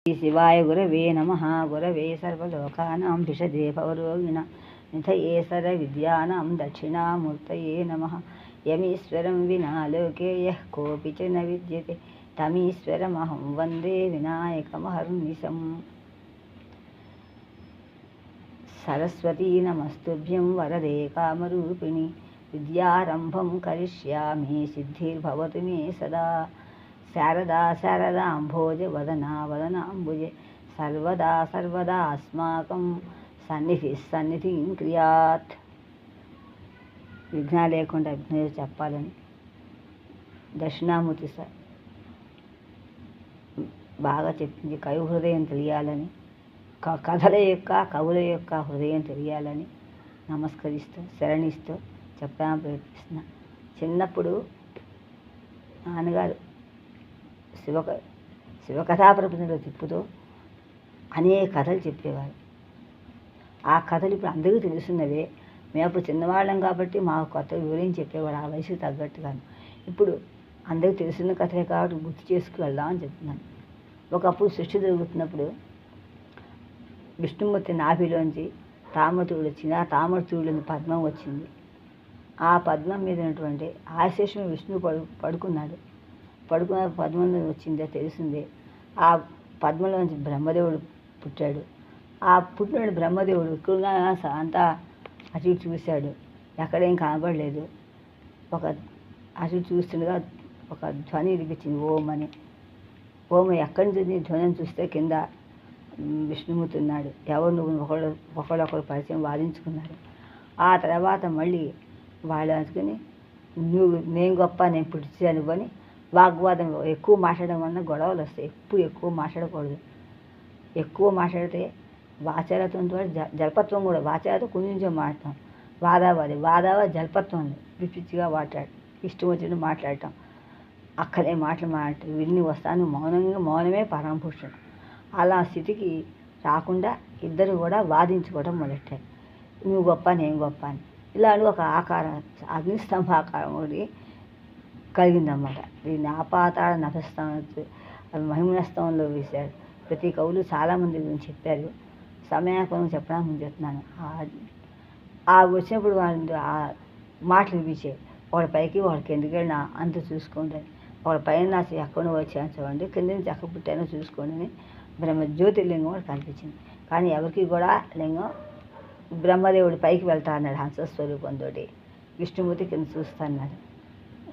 शिवाय गुरवे नमः। गुरवे सर्वलोकानां भिषजे भवरोगिणां निधये सर्वविद्यानां दक्षिणामूर्तये नमः। यमीश्वरं विना लोके यः कोऽपि च न विद्यते तमीश्वरमहं वन्दे विनायकमहर्निशम्। सरस्वती नमस्तुभ्यं वरदे कामरूपिणि विद्यारम्भं करिष्यामि सिद्धिर्भवतु मे सदा। शारदा शारदाम्भोज वदना वदनाम्बुजे सर्वदा सर्वदा अस्माकं సన్నిధిः సన్నిధిం క్రియాత్. విఘ్నాలు లేకుండా విఘ్నేశ్వరుడు చెప్పాలని దక్షిణామూర్తి బాగా చెప్పింది. కవి హృదయం తెలియాలని, కథల యొక్క కవుల యొక్క హృదయం తెలియాలని నమస్కరిస్తూ శరణిస్తూ చెప్పడానికి ప్రయత్నిస్తున్నా. చిన్నప్పుడు నాన్నగారు శివకథా ప్రపంచంలో తిప్పుతూ అనేక కథలు చెప్పేవారు. ఆ కథలు ఇప్పుడు అందరికీ తెలుస్తున్నవే. మేము అప్పుడు చిన్నవాళ్ళం కాబట్టి మాకు కొత్త వివరించి చెప్పేవాడు ఆ వయసుకు తగ్గట్టుగాను. ఇప్పుడు అందరికీ తెలిసిన కథలే కాబట్టి గుర్తు చేసుకు వెళ్దామని చెప్తున్నాను. ఒకప్పుడు సృష్టి జరుగుతున్నప్పుడు విష్ణుమూర్తి నాభిలోంచి తామరతూడు వచ్చింది. ఆ తామరతూడులోని పద్మం వచ్చింది. ఆ పద్మం మీద ఉన్నటువంటి ఆశేషమే విష్ణువు పడుకున్నాడు. పడుకున్న పద్మంలో వచ్చిందే తెలిసిందే. ఆ పద్మంలోంచి బ్రహ్మదేవుడు పుట్టాడు. ఆ పుట్టిన బ్రహ్మదేవుడు ఇక్కడ అంతా అటు ఇటు చూశాడు. ఎక్కడేం కనబడలేదు. అటు చూస్తుండగా ఒక ధ్వని వినిపించింది, ఓం అని. ఓం ఎక్కడి నుంచి ధ్వని చూస్తే కింద విష్ణుమూర్తి ఉన్నాడు. ఎవరు నువ్వు ఒకళ్ళొకరు పరిచయం వాదించుకున్నారు. ఆ తర్వాత మళ్ళీ వాళ్ళు అనుకుని నువ్వు నేను గొప్ప నేను పుట్టించాను అని వాగ్వాదం. ఎక్కువ మాట్లాడడం వలన గొడవలు వస్తాయి. ఎక్కువ మాట్లాడకూడదు. ఎక్కువ మాట్లాడితే వాచారత్వం ద్వారా జల్పత్వం కూడా. వాచారతో కొంచెం మాట్లాడటం వాదావా జల్పత్వం పిచ్చిగా ఇష్టం వచ్చినట్టు మాట్లాడటం, అక్కడే మాటలు మాట్లాడటం విన్ని వస్తాను. మౌనమే పరమపురుషుడు. అలా స్థితికి రాకుండా ఇద్దరు కూడా వాదించుకోవడం మొదలెట్టారు. నువ్వు గొప్ప నేను గొప్ప అని. ఇలాంటి ఒక ఆకారం అగ్నిస్తంభ ఆకారం ఒకటి కలిగిందన్నమాట. దీన్ని ఆపాతాళ నభస్తంభం మహిమనస్తంలో వేశారు. ప్రతి కవులు చాలామంది గురించి చెప్పారు. సమయాపరం చెప్పడానికి ముందు చెప్తున్నాను. ఆ వచ్చినప్పుడు వాళ్ళు ఆ మాటలు వినిపించాయి. ఒకటి పైకి ఒకటి కిందకి వెళ్ళినా అంత చూసుకోండి. ఒకటి పైన నా ఎక్కడో వచ్చాను చూడండి, కింద నుంచి ఎక్కడ పుట్టానో చూసుకోండి అని జ్యోతిర్లింగం కూడా కనిపించింది. కానీ ఎవరికి కూడా లింగం బ్రహ్మదేవుడి పైకి వెళ్తా అన్నాడు హంసస్వరూపంతో. విష్ణుమూర్తి కింద చూస్తా అన్నాడు.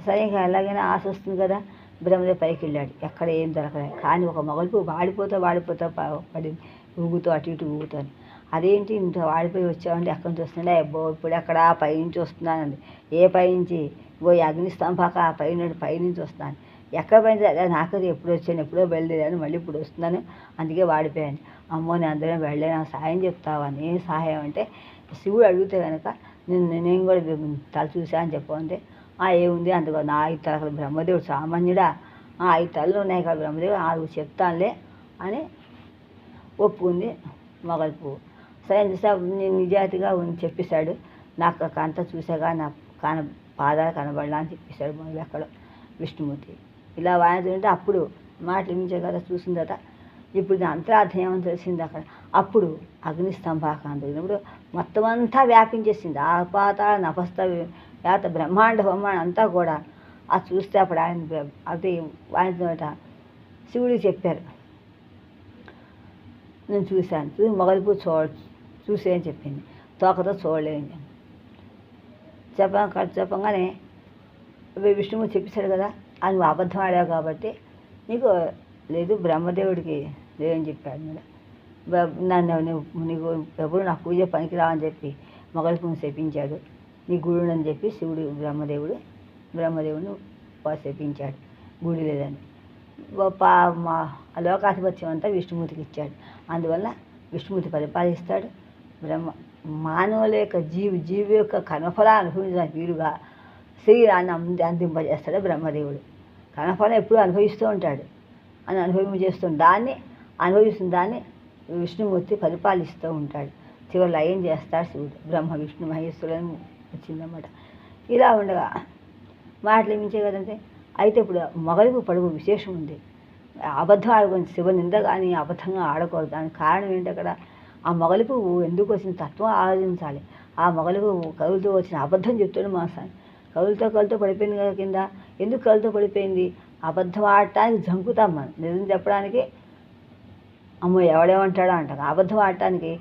సరే ఇంకా ఎలాగైనా ఆశ వస్తుంది కదా, బ్రహ్మదేవి పైకి వెళ్ళాడు. ఎక్కడ ఏం దొరకలేదు. కానీ ఒక మొగలిపు వాడిపోతా పడింది. ఊగుతూ అటు ఇటు ఊగుతాను. అదేంటి ఇంత వాడిపోయి వచ్చామంటే ఎక్కడి నుంచి వస్తుండే, ఇప్పుడు ఎక్కడ పైనుంచి వస్తున్నానండి. ఏ పైనుంచి? అగ్నిస్తంభాక పైనుంచి వస్తున్నాను. ఎక్కడ పైన అదే నాకది ఎప్పుడు వచ్చాను, ఎప్పుడో బయలుదేరాను, మళ్ళీ ఇప్పుడు వస్తున్నాను, అందుకే వాడిపోయాను. అమ్మో నేను అందరం వెళ్ళే నాకు సహాయం చెప్తావా? ఏం సహాయం అంటే శివుడు అడిగితే కనుక నేను కూడా తల చూసా అని చెప్పంటే ఏముంది అందుకో నా 5 తలలు బ్రహ్మదేవుడు సామాన్యుడా, 5 తలలు ఉన్నాయి కదా బ్రహ్మదేవుడు, అది చెప్తానులే అని ఒప్పుకుంది మొగలి పువ్వు. సరే నేను నిజాయితీగా చెప్పేశాడు. నాకు అంతా చూసాగా నా పాదాలు కనబడలా అని చెప్పేశాడు మొదలు ఎక్కడో విష్ణుమూర్తి. ఇలా వాయించుకుంటే అప్పుడు మాటలు మించే కదా చూసిందట. ఇప్పుడు అంతరార్థం ఏమని తెలిసింది అక్కడ. అప్పుడు అగ్నిస్తంభాకాంతం జరిగినప్పుడు మొత్తం అంతా వ్యాపించేసింది. ఆపాతాళ నభస్త లేకపోతే బ్రహ్మాండ అంతా కూడా అది చూస్తే అప్పుడు ఆయన అది వాయించట శివుడికి చెప్పారు. నేను చూశాను, మొగలిపూ చూసే అని చెప్పింది. తోకతో చూడలేని చెప్పగానే విష్ణుమూర్తి చెప్పేశాడు కదా, అది నువ్వు అబద్ధం ఆడావు కాబట్టి నీకు లేదు, బ్రహ్మదేవుడికి లేదని చెప్పాడు. నన్ను నీకు ఎప్పుడు నా పూజ పనికిరావని చెప్పి మొగలిపూని శపించాడు. నీ గురుడు అని చెప్పి శివుడు బ్రహ్మదేవుడిని శపించాడు గుడి లేదని. మా లోకాధిపత్యం అంతా విష్ణుమూర్తికి ఇచ్చాడు. అందువల్ల విష్ణుమూర్తి పరిపాలిస్తాడు. మానవుల యొక్క జీవి యొక్క కర్మఫలాన్ని అనుభవించడానికి వీలుగా శరీరాన్ని అందింపజేస్తాడు బ్రహ్మదేవుడు. కర్మఫలం ఎప్పుడూ అనుభవిస్తూ ఉంటాడు. అనుభవించేస్తుంది దాన్ని అనుభవిస్తున్న దాన్ని విష్ణుమూర్తి పరిపాలిస్తూ ఉంటాడు. చివరిలో ఏం చేస్తాడు శివుడు. బ్రహ్మ విష్ణు మహేశ్వరులను వచ్చిందన్నమాట. ఇలా ఉండగా మాటలు ఏమించే కదంటే అయితే ఇప్పుడు మొగలిపు పడుగు విశేషం ఉంది. అబద్ధం ఆడకూడదు, శివ నింద కానీ అబద్ధంగా ఆడకూడదు. దానికి కారణం ఏంటి? అక్కడ ఆ మొగలి పువ్వు ఎందుకు వచ్చిన తత్వం ఆలోచించాలి. ఆ మొగలి పువ్వు కవులతో వచ్చిన అబద్ధం చెప్తాడు మా సార్. కవులతో పడిపోయింది కదా కింద. ఎందుకు కవులతో పడిపోయింది? అబద్ధం ఆడటానికి జంకుతాం మనం, నిజం చెప్పడానికి అమ్మో ఎవడేమంటాడో అంటాం. అబద్ధం ఆడటానికి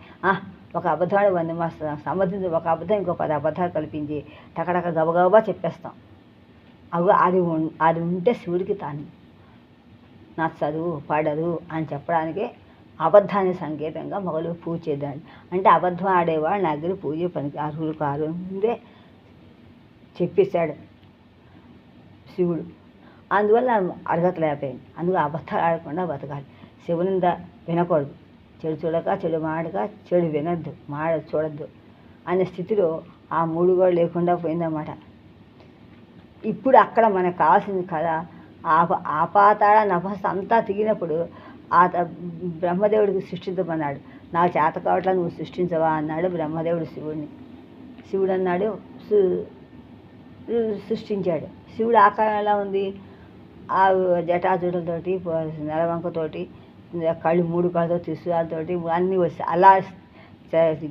ఒక అబద్ధాన్ని 100 మాసం సమర్థించి ఒక అబద్ధం ఇంకో 10 అబద్ధాలు కల్పించి టకటక గబగబా చెప్పేస్తాం. అది ఉంటే శివుడికి తాను నచ్చదు, పడదు అని చెప్పడానికి అబద్ధాన్ని సంకేతంగా మొగలు పూజ చేద్దాం. అంటే అబద్ధం ఆడేవాడు నా దగ్గర పూజ పనికి అర్హులు కారు ముందే చెప్పేశాడు శివుడు. అందువల్ల అర్హత లేకపోయింది. అందుకు అబద్ధాలు ఆడకుండా బతకాలి. శివునింద వినకూడదు. చెడు చూడక, చెడు మాడక, చెడు వినొద్దు, చూడొద్దు అనే స్థితిలో ఆ 3 కూడా లేకుండా పోయిందన్నమాట. ఇప్పుడు అక్కడ మనకు కావాల్సింది కదా, ఆపాతాళ నభస్ అంతా తిగినప్పుడు బ్రహ్మదేవుడికి సృష్టించమన్నాడు. నాకు చేత కావట్లా, నువ్వు సృష్టించవా అన్నాడు బ్రహ్మదేవుడు శివుడిని. శివుడు అన్నాడు, సృష్టించాడు. శివుడు ఆకారం ఎలా ఉంది? ఆ జటాజుటలతోటి, నెలవంకతోటి, కళ్ళు 3 కళ్ళతో, త్రిశూలాలతోటి అన్నీ వచ్చి అలా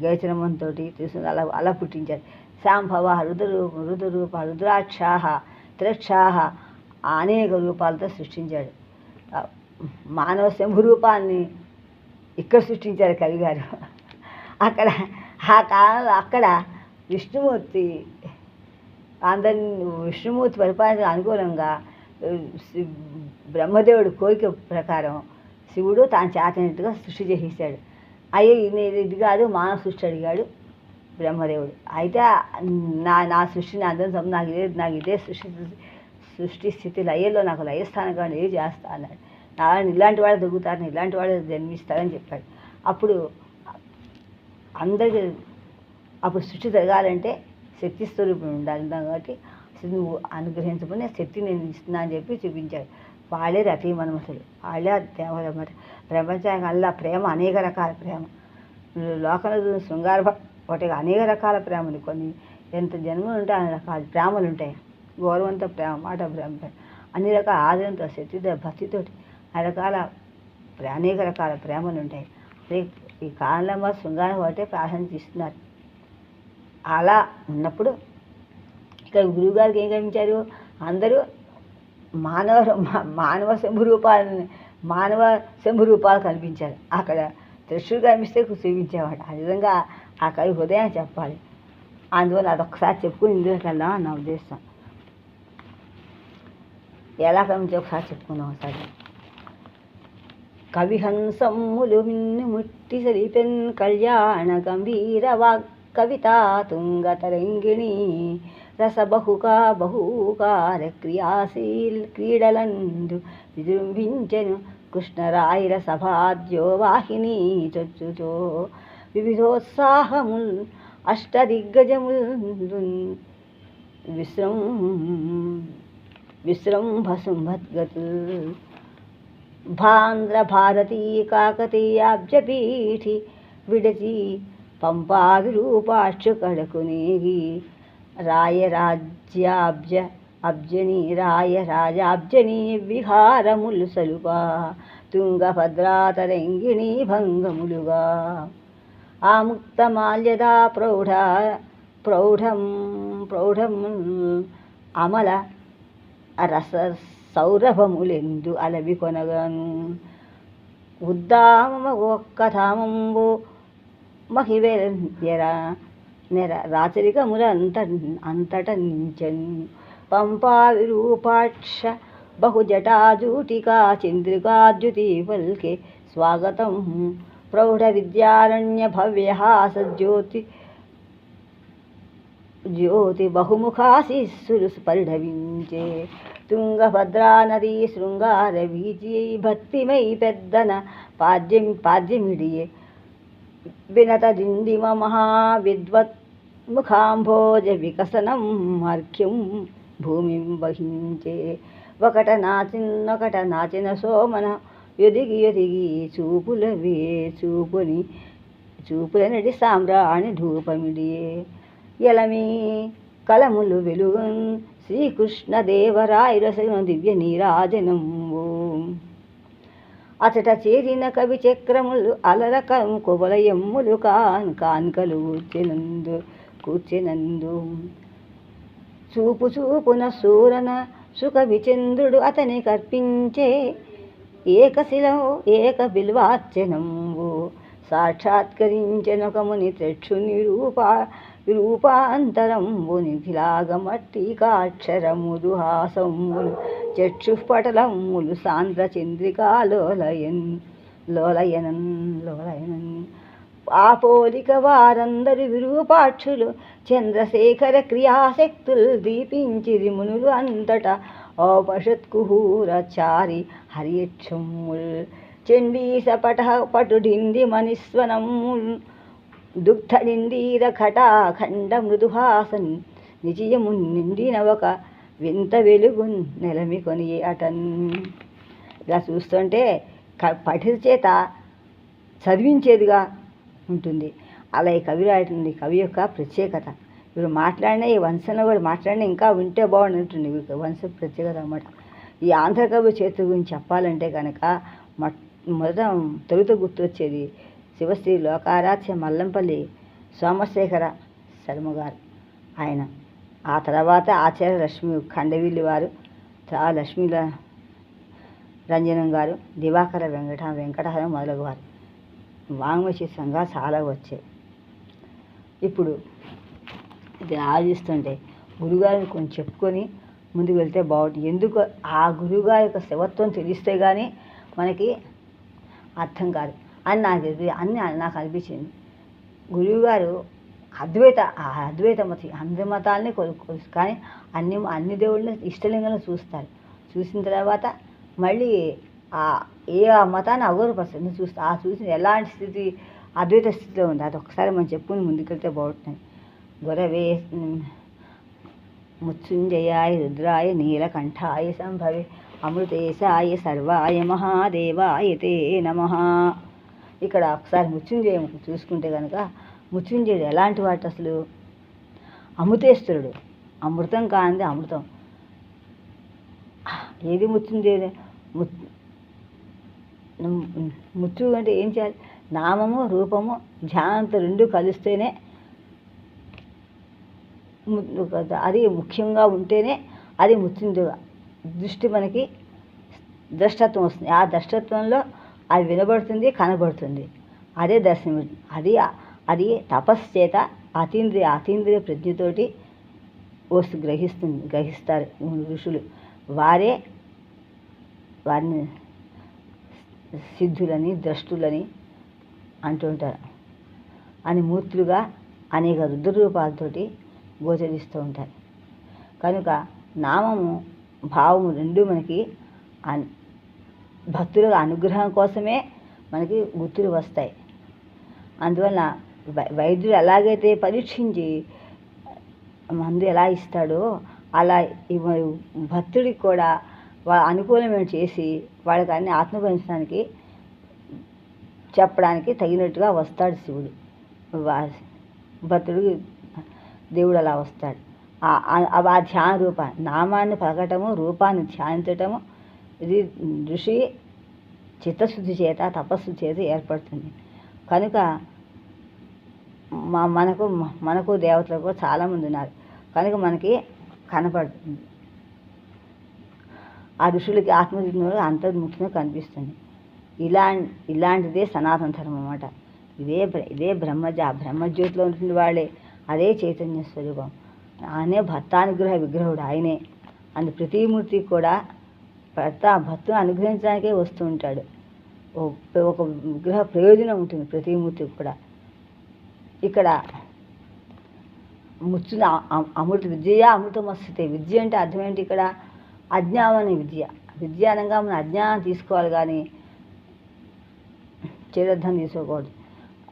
గైచరమంతో తీసుకుని అలా పుట్టించాడు. శాంభవ రుద్రరూప రుద్రాక్షాహ త్రిక్షాహ అనేక రూపాలతో సృష్టించాడు. మానవ శంభు రూపాన్ని ఇక్కడ సృష్టించారు కవిగారు. అక్కడ ఆ కాలంలో అక్కడ విష్ణుమూర్తి విష్ణుమూర్తి పరిపాలనకు అనుకూలంగా బ్రహ్మదేవుడి కోరిక ప్రకారం శివుడు తాను చేతనట్టుగా సృష్టి చేసేసాడు. అయ్యో ఇది కాదు, మానవ సృష్టి అడిగాడు బ్రహ్మదేవుడు. అయితే నా సృష్టిని అందరం నాకు ఇదే సృష్టి స్థితి లయలో నాకు లయస్థానం కానీ ఏది చేస్తా అన్నాడు. ఇలాంటి వాళ్ళు దొరుకుతారని, ఇలాంటి వాళ్ళు జన్మిస్తారని చెప్పాడు. అప్పుడు అందరికీ అప్పుడు సృష్టి జరగాలంటే శక్తి స్వరూపం ఉండాలి. కాబట్టి నువ్వు అనుగ్రహించమని శక్తి నేను ఇస్తున్నా అని చెప్పి చూపించాడు. వాళ్ళే రతి మన్మథులు, వాళ్ళే దేవతలు అన్నమాట. ప్రపంచానికి అలా ప్రేమ అనేక రకాల ప్రేమ. లోకంలో శృంగార ఒకటి అనేక రకాల ప్రేమలు, కొన్ని ఎంత జన్మలు ఉంటాయి అన్ని రకాల ప్రేమలు ఉంటాయి. గౌరవంతో ప్రేమ, మాట ప్రేమ, అన్ని రకాల ఆదరణతో, శక్తితో, భక్తితోటి అనేక రకాల ప్రేమలు ఉంటాయి. అదే ఈ కాలంలో శృంగారం ఒకటే ప్రాధాన్యత ఇస్తున్నారు. అలా ఉన్నప్పుడు ఇక్కడ గురువుగారికి ఏం కనిపించారు? అందరూ మానవ శంభు రూపాలు కనిపించారు. అక్కడ త్రిశూలు కనిపిస్తే చూపించేవాడు. ఆ విధంగా ఆ కవి హృదయాన్ని చెప్పాలి. అందువల్ల అదొక్కసారి చెప్పుకుని ఇందులోకి వెళ్దాం అని నా ఉద్దేశం. ఎలా కనిపించి ఒకసారి చెప్పుకుందాం. ఒకసారి కవిహంసమ్ములు మిన్ను ముట్టి సరిపెన్ కళ్యాణ గంభీర వాక్ కవితా తుంగతరంగిణి బహుకార క్రియాశీల్ క్రీడలందు విజృంభించెను కృష్ణరాయిల సభాద్యో వాహిని చొచ్చుతో వివిధోత్సాహముల్ అష్టదిగ్గజముల్ విశ్రంభసుంభద్గతుల్ భాంధ్ర భారతీ కాకతీయాబ్జపీఠి విడచి పంపా విరూపాక్షు కడకు నేగి రాజాబ్జని విహారములు సలుపా తుంగభద్రాతరంగిణీ భంగములుగా ఆముక్తమాల్యదా ప్రౌఢం అమల రస సౌరభములెందు అలవి కొనగను ఉద్దామొక్కధామంబు మహివేర రాచరికముల అంతట నించన్ పంపా విరూపాక్ష బహుజటాజూటికా చంద్రికాద్యుతి పల్కే స్వాగతం ప్రౌఢ విద్యారణ్య భవ్యహాస జ్యోతి బహుముఖాశిస్సులు పరిఢవించే తుంగభద్రా నదీ శృంగార వీచి భక్తిమై పెద్దన పాద్యమిడియే వినత దిండిమ మహావిద్వత్ ముఖాంభోజ వికసనం అర్ఘ్యం భూమిం వహించే ఒకట నాచిన సోమన యొదిగి చూపులనడి సామ్రాణి ధూపమిడియే ఎలమీ కలములు వెలుగున్ శ్రీకృష్ణదేవరాయరసన దివ్య నీరాజనం అచట చేరిన కవి చక్రములు అలరకం కువలయమ్ములు కాన్కలు కూర్చెనందు చూపు చూపున సూరన సుఖ విచంద్రుడు అతని కర్పించే ఏకశిలం ఏక బిల్వార్చనంబు సాక్షాత్కరించెనొకముని త్రెక్షుని రూపాంతరంబు నిఖిలాగమట్టికాక్షరములు హాసములు చక్షుపటలములు సాంద్ర చంద్రికాలోలయనన్ ఆ పోలిక వారందరి విరూపాక్షులు చంద్రశేఖర క్రియాశక్తులు దీపించిరి మునులు అంతటా ఔపషత్కుహూరచారి హరియక్షముల్ చండీస పటుడింది మనిస్వనముల్ దుగ్ధడిండీర ఖటాఖండ మృదుహాసన్ నిజయము నిండిన ఒక వింత వెలుగు నెలమికొని అటన్. ఇలా చూస్తుంటే పఠిత చేత చదివించేదిగా ఉంటుంది. అలా ఈ కవి రాయటండి కవి యొక్క ప్రత్యేకత. ఇప్పుడు మాట్లాడిన ఈ వంశంలో కూడా మాట్లాడినా ఇంకా వింటే బాగుంటుంది. వంశ ప్రత్యేకత అన్నమాట. ఈ ఆంధ్ర కవి చేతుల గురించి చెప్పాలంటే కనుక మొదట తొలుత గుర్తొచ్చేది శివశ్రీ లోకారాధ్య మల్లంపల్లి సోమశేఖర శర్మ గారు ఆయన. ఆ తర్వాత ఆచార్య లక్ష్మీ ఖండవీల్లి వారు, లక్ష్మీల రంజనం గారు, దివాకర వెంకటహరం మొదలగు వారు వాంగ్మయ సంఘాలు చాలా వచ్చాయి. ఇప్పుడు ఇది ఆలోచిస్తుంటే గురుగారిని కొంచెం చెప్పుకొని ముందుకు వెళ్తే బాగుంటుంది. ఎందుకు ఆ గురువుగారి యొక్క శివత్వం తెలిస్తే కానీ మనకి అర్థం కాదు అని నాకు అనిపించింది. గురువుగారు అద్వైత మతం అందరి మతాలని కొలుసు కానీ అన్ని దేవుళ్ళని ఇష్టలింగంలో చూస్తారు. చూసిన తర్వాత మళ్ళీ ఏ మతాన్ని అగౌరవపరుస్తుంది చూసిన ఎలాంటి స్థితి అద్వైత స్థితిలో ఉంది అది ఒకసారి మనం చెప్పుకుని ముందుకెళ్తే బాగుంటుంది. గురవే మృత్యుంజయాయ రుద్రాయ నీలకంఠాయ సంభవే అమృతేశాయ సర్వాయ మహాదేవాయ తే నమః. ఇక్కడ ఒకసారి మృత్యుంజయం చూసుకుంటే కనుక మృత్యుంజయుడు ఎలాంటి వాటి అసలు అమృతేశ్వరుడు. అమృతం కానిది అమృతం. ఏది మృత్యుంజయుడు? మృత్యు అంటే ఏం చేయాలి? నామము రూపము ధ్యానంతో రెండు కలిస్తేనే అది ముఖ్యంగా ఉంటేనే అది మృత్యుంజయ దృష్టి మనకి ద్రష్టత్వం వస్తుంది. ఆ ద్రష్టత్వంలో అది వినబడుతుంది, కనబడుతుంది. అదే దర్శనం. అది తపస్సు చేత అతీంద్రియ ప్రజ్ఞతోటి గ్రహిస్తారు ఋషులు. వారిని సిద్ధులని ద్రష్టులని అంటుంటారు. అని మూర్తులుగా అనేక రుద్రరూపాలతోటి గోచరిస్తూ ఉంటారు. కనుక నామము భావము రెండు మనకి భక్తుల అనుగ్రహం కోసమే మనకి గుర్తులు వస్తాయి. అందువల్ల వైద్యుడు ఎలాగైతే పరీక్షించి మందు ఎలా ఇస్తాడో అలా భక్తుడికి కూడా అనుకూలమైన చేసి వాళ్ళకి అన్ని ఆత్మపంచడానికి చెప్పడానికి తగినట్టుగా వస్తాడు శివుడు. భక్తుడికి దేవుడు అలా వస్తాడు. ఆ ధ్యాన రూప నామాన్ని పలకటము, రూపాన్ని ధ్యానించటము ఇది ఋషి చిత్తశుద్ధి చేత తపస్సు చేత ఏర్పడుతుంది. కనుక మనకు దేవతలకు చాలామంది ఉన్నారు. కనుక మనకి కనపడుతుంది. ఆ ఋషులకి ఆత్మజ్ఞానంలో అంతర్ముఖంగా కనిపిస్తుంది. ఇలాంటిదే సనాతన ధర్మం అన్నమాట. ఇదే బ్రహ్మజ్యోతిలో ఉంటుంది వాళ్ళే. అదే చైతన్య స్వరూపం. ఆయనే భక్తానుగ్రహ విగ్రహుడు ఆయనే. అందు ప్రతిమూర్తికి కూడా భక్తుని అనుగ్రహించడానికే వస్తూ ఉంటాడు. ఒక విగ్రహ ప్రయోజనం ఉంటుంది ప్రతిమూర్తికి కూడా. ఇక్కడ అమృత విద్య అమృతమస్తుతే. విద్య అంటే అర్థం ఏంటి? ఇక్కడ అజ్ఞానం విద్య. విద్య అనగా మనం అజ్ఞానం తీసుకోవాలి కానీ చెరర్థం తీసుకోకూడదు.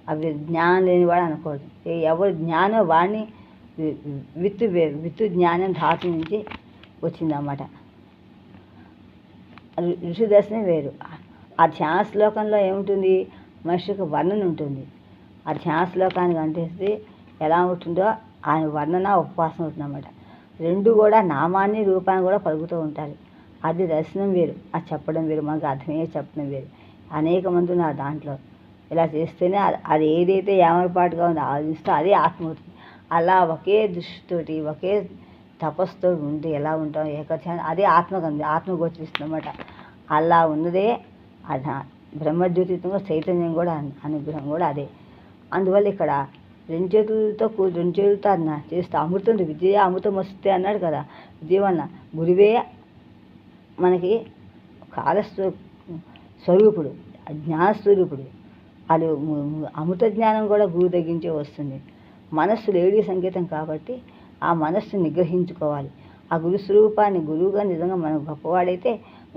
అవి జ్ఞానం లేనివాడు అనకూడదు. ఎవరు జ్ఞానం వాడిని విత్తు జ్ఞానం ధాతు నుంచి వచ్చిందన్నమాట. ఋషి దర్శనం వేరు. ఆ ధ్యాన శ్లోకంలో ఏముంటుంది? మనిషికి వర్ణన ఉంటుంది. ఆ ధ్యాన శ్లోకానికి అంటేస్తే ఎలా ఉంటుందో ఆయన వర్ణన ఉపవాసం ఉంటుందన్నమాట. రెండు కూడా నామాన్ని రూపాన్ని కూడా పలుకుతూ ఉంటారు. అది దర్శనం వేరు, అది చెప్పడం వేరు, మనకు అర్థమయ్యే చెప్పడం వేరు. అనేక మంది ఉన్నారు దాంట్లో. ఇలా చేస్తేనే అది ఏదైతే ఏమరపాటుగా ఉందో ఆలోచిస్తే అదే ఆత్మ అవుతుంది. అలా ఒకే దృష్టితోటి ఒకే తపస్సుతో ఉంటే ఎలా ఉంటాం ఏకధ్యానం, అదే ఆత్మ గోచరిస్తుంది అన్నమాట. అలా ఉన్నదే అది బ్రహ్మజ్యోతితో చైతన్యం కూడా అనుగ్రహం కూడా అదే. అందువల్ల ఇక్కడ రెండు చేతులతో అన్న చేస్తే అమృతం విద్య అమృతం వస్తే అన్నాడు కదా. విద్య వలన గురువే మనకి స్వరూపుడు, జ్ఞానస్వరూపుడు. అది అమృత జ్ఞానం కూడా గురువు తగ్గించే వస్తుంది. మనస్సు లేడీ సంకేతం కాబట్టి ఆ మనస్సును నిగ్రహించుకోవాలి. ఆ గురు స్వరూపాన్ని గురువుగా నిజంగా మనం గొప్పవాడైతే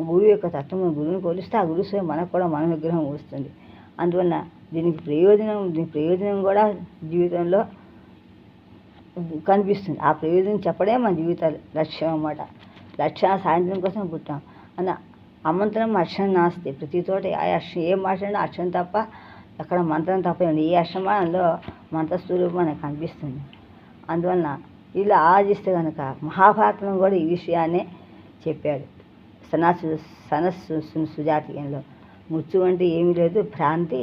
గురువు యొక్క తత్వం గురువుని పోలిస్తే ఆ గురు స్వయం మనకు కూడా మన విగ్రహం వస్తుంది. అందువల్ల దీని ప్రయోజనం కూడా జీవితంలో కనిపిస్తుంది. ఆ ప్రయోజనం చెప్పడే మన జీవిత లక్ష్యం అన్నమాట. లక్ష్యాన్ని సాధించడం కోసం పుట్టాం అన్న అమంత్రం అక్షరం నాస్తి. ప్రతి చోట ఆ అక్షరం ఏం మాట్లాడినా అక్షరం తప్ప ఎక్కడ మంత్రం తప్ప ఏ అక్షరమా అందులో మంత్రస్వరూపం మనకు కనిపిస్తుంది. అందువలన ఇలా ఆలోచిస్తే కనుక మహాభారతం కూడా ఈ విషయాన్నే చెప్పాడు. సుజాతీయంలో మృత్యు అంటే ఏమీ లేదు, భ్రాంతి.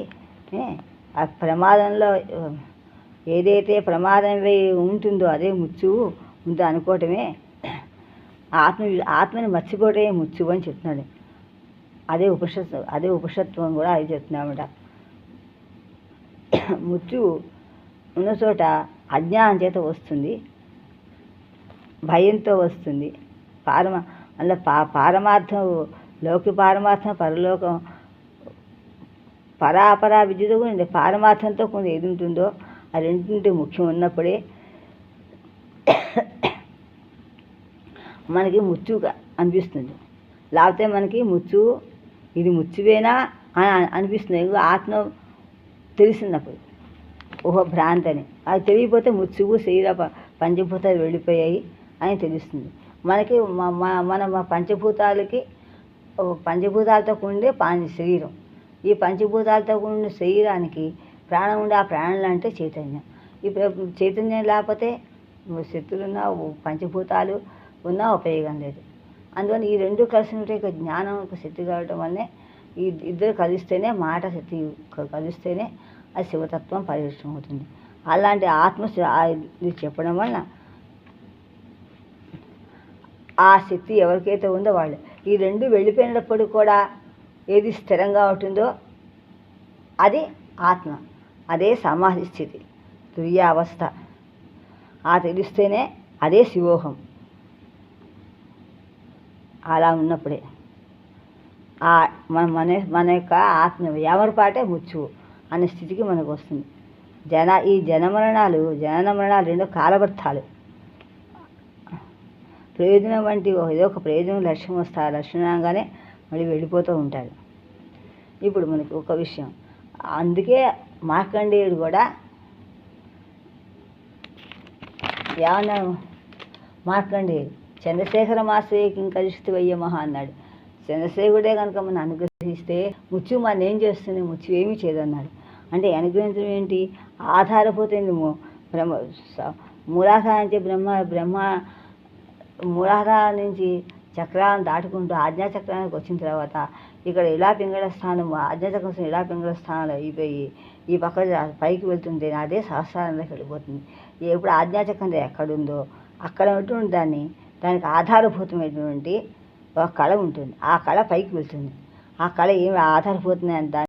ఆ ప్రమాదంలో ఏదైతే ప్రమాదం ఉంటుందో అదే మృత్యువు ఉందో అనుకోవటమే. ఆత్మని మర్చిపోవటమే మృత్యువు అని చెప్తున్నాడు. అదే ఉపనిషత్వం కూడా అది చెప్తున్నామట. మృత్యువు ఉన్న చోట అజ్ఞానం చేత వస్తుంది, భయంతో వస్తుంది. అందులో పారమార్థం, లౌకిక పారమార్థం, పరలోకం, పరాపరా విద్యతో కూడా పారమార్థంతో కొంత ఏది ఉంటుందో ఆ రెండింటి ముఖ్యం ఉన్నప్పుడే మనకి మృత్యువుగా అనిపిస్తుంది. లేకపోతే మనకి మృత్యువు ఇది మృత్యువేనా అని అనిపిస్తుంది. ఆత్మ తెలిసినప్పుడు ఓహో భ్రాంతి అని. అది తెలియకపోతే మృత్యువు శరీర పంచభూతాలు వెళ్ళిపోయాయి అని తెలుస్తుంది మనకి. మన పంచభూతాలతో కూడిన శరీరం. ఈ పంచభూతాలతో కూడిన శరీరానికి ప్రాణం ఉండే ఆ ప్రాణంలో అంటే చైతన్యం. ఈ చైతన్యం లేకపోతే శక్తులున్నా పంచభూతాలు ఉన్నా ఉపయోగం లేదు. అందువల్ల ఈ రెండు కలిసి ఉంటే జ్ఞానం ఒక శక్తి కావటం వల్లనే ఈ ఇద్దరు కలిస్తేనే మాట శక్తి కలిస్తేనే అది శివతత్వం పరిరక్షణ అవుతుంది. అలాంటి ఇది చెప్పడం వల్ల ఆ శక్తి ఎవరికైతే ఉందో వాళ్ళు ఈ రెండు వెళ్ళిపోయినప్పుడు కూడా ఏది స్థిరంగా ఉంటుందో అది ఆత్మ, అదే సమాధి స్థితి, తుర్య అవస్థ. ఆ తెలిస్తేనే అదే శివోహం. అలా ఉన్నప్పుడే మన యొక్క ఆత్మ ఎవరిపాటే మృత్యువు అనే స్థితికి మనకు వస్తుంది. ఈ జనన మరణాలు రెండో కాలవర్తాలు. ప్రయోజనం వంటి ఏదో ఒక ప్రయోజనం లక్ష్యం వస్తారు, లక్ష్యంగానే మళ్ళీ వెళ్ళిపోతూ ఉంటారు. ఇప్పుడు మనకి ఒక విషయం, అందుకే మార్కండేయుడు కూడా ఏమన్నాడు? మార్కండేయుడు చంద్రశేఖర మాసే కలిసి వయ్య మహా అన్నాడు. చంద్రశేఖరుడే కనుక మనం అనుగ్రహిస్తే మృత్యు మన ఏం చేస్తుంది? మృత్యు ఏమీ చేయదన్నాడు. అంటే అనుగ్రహించడం ఏంటి? ఆధారపోతుంది మూలాధారం నుంచి మూలాధారం నుంచి చక్రాలను దాటుకుంటూ ఆజ్ఞాచక్రానికి వచ్చిన తర్వాత ఇక్కడ ఇలా పింగళ స్థానం, ఆజ్ఞాచక్రం ఇలా పింగళ స్థానాలు అయిపోయి ఈ పక్క పైకి వెళ్తుంది, అదే సహస్రారంలోకి వెళ్ళిపోతుంది. ఎప్పుడు ఆజ్ఞాచక్రం ఎక్కడుందో అక్కడ ఉంటుంది దానికి ఆధారభూతమైనటువంటి ఒక కళ ఉంటుంది. ఆ కళ పైకి వెళ్తుంది. ఆ కళ ఏమి ఆధారభూతమైన దాన్ని